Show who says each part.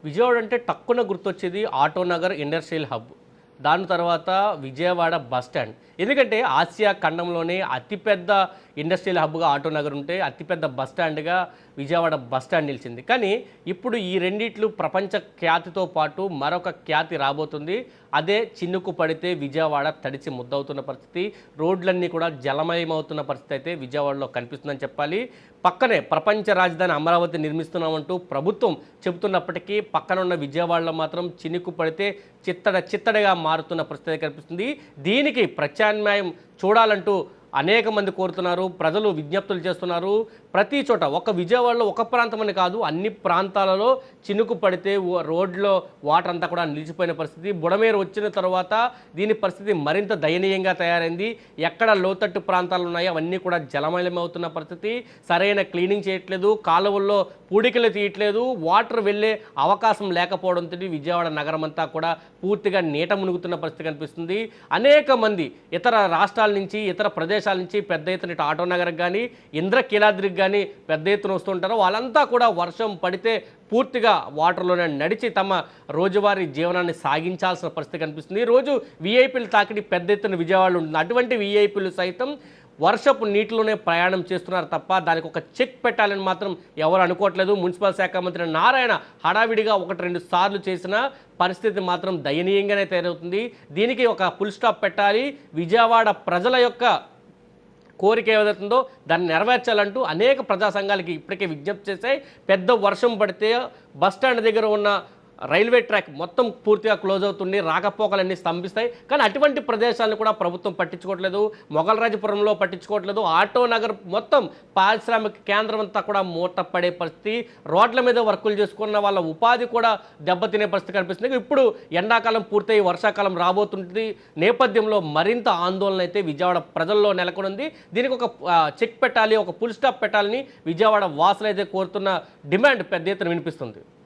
Speaker 1: విజయవాడ అంటే టక్కున గుర్తొచ్చేది ఆటోనగర్ ఇండస్ట్రియల్ హబ్. దాని తర్వాత విజయవాడ బస్ స్టాండ్. ఎందుకంటే ఆసియా ఖండంలోనే అతిపెద్ద ఇండస్ట్రియల్ హబ్‌గా ఆటోనగర్ ఉంటే, అతిపెద్ద బస్ స్టాండ్‌గా విజయవాడ బస్ స్టాండ్ నిలిచింది. కానీ ఇప్పుడు ఈ రెండిట్లు ప్రపంచ ఖ్యాతితో పాటు మరొక ఖ్యాతి రాబోతుంది. అదే చినుకు పడితే విజయవాడ తడిసి ముద్దవుతున్న పరిస్థితి. రోడ్లన్నీ కూడా జలమయమవుతున్న పరిస్థితి అయితే విజయవాడలో కనిపిస్తుందని చెప్పాలి. పక్కనే ప్రపంచ రాజధాని అమరావతి నిర్మిస్తున్నామంటూ ప్రభుత్వం చెబుతున్నప్పటికీ పక్కనున్న విజయవాడలో మాత్రం చినుకు పడితే చిత్తడిగా మారుతున్న పరిస్థితి కనిపిస్తుంది. దీనికి ప్రత్యామ్నాయం చూడాలంటూ అనేక మంది కోరుతున్నారు. ప్రజలు విజ్ఞప్తులు చేస్తున్నారు. ప్రతి చోట ఒక విజయవాడలో ఒక ప్రాంతం అని కాదు, అన్ని ప్రాంతాలలో చినుకు పడితే రోడ్లో వాటర్ అంతా కూడా నిలిచిపోయిన పరిస్థితి. బుడమేరు వచ్చిన తర్వాత దీని పరిస్థితి మరింత దయనీయంగా తయారైంది. ఎక్కడ లోతట్టు ప్రాంతాలు ఉన్నాయో అవన్నీ కూడా జలమయమవుతున్న పరిస్థితి. సరైన క్లీనింగ్ చేయట్లేదు, కాలువల్లో పూడికలు తీయట్లేదు, వాటర్ వెళ్ళే అవకాశం లేకపోవడంతో విజయవాడ నగరం అంతా కూడా పూర్తిగా నీట మునుగుతున్న పరిస్థితి కనిపిస్తుంది. అనేక మంది ఇతర రాష్ట్రాల నుంచి, ఇతర ప్రదేశాల నుంచి పెద్ద ఎత్తున ఇటు ఆటోనగర్కి కానీ, ఇంద్రకీలాద్రికి కానీ పెద్ద ఎత్తున వస్తుంటారు. వాళ్ళంతా కూడా వర్షం పడితే పూర్తిగా వాటర్లోనే నడిచి తమ రోజువారీ జీవనాన్ని సాగించాల్సిన పరిస్థితి కనిపిస్తుంది. రోజు వీఐపీలు తాకిడి పెద్ద ఎత్తున విజయవాడలో ఉంటుంది. అటువంటి వీఐపీలు సైతం వర్షపు నీటిలోనే ప్రయాణం చేస్తున్నారు తప్ప దానికి ఒక చెక్ పెట్టాలని మాత్రం ఎవరు అనుకోవట్లేదు. మున్సిపల్ శాఖ మంత్రి నారాయణ హడావిడిగా 1-2 సార్లు చేసిన పరిస్థితి మాత్రం దయనీయంగానే తయారవుతుంది. దీనికి ఒక ఫుల్ స్టాప్ పెట్టాలి. విజయవాడ ప్రజల యొక్క కోరిక ఏదైతుందో దాన్ని నెరవేర్చాలంటూ అనేక ప్రజా సంఘాలకి ఇప్పటికే విజ్ఞప్తి చేశాయి. పెద్ద వర్షం పడితే బస్టాండ్ దగ్గర ఉన్న రైల్వే ట్రాక్ మొత్తం పూర్తిగా క్లోజ్ అవుతుంది, రాకపోకలన్నీ స్తంభిస్తాయి. కానీ అటువంటి ప్రదేశాలను కూడా ప్రభుత్వం పట్టించుకోవట్లేదు. మొగల్రాజపురంలో పట్టించుకోవట్లేదు. ఆటోనగర్ మొత్తం పారిశ్రామిక కేంద్రం అంతా కూడా మూతపడే పరిస్థితి. రోడ్ల మీద వర్కులు చేసుకున్న వాళ్ళ ఉపాధి కూడా దెబ్బతినే పరిస్థితి కనిపిస్తుంది. ఇప్పుడు ఎండాకాలం పూర్తయి వర్షాకాలం రాబోతుంది నేపథ్యంలో మరింత ఆందోళన అయితే విజయవాడ ప్రజల్లో నెలకొంది. దీనికి ఒక చెక్ పెట్టాలి, ఒక ఫుల్ స్టాప్ పెట్టాలని విజయవాడ వాసులు అయితే కోరుతున్న డిమాండ్ పెద్ద ఎత్తున వినిపిస్తుంది.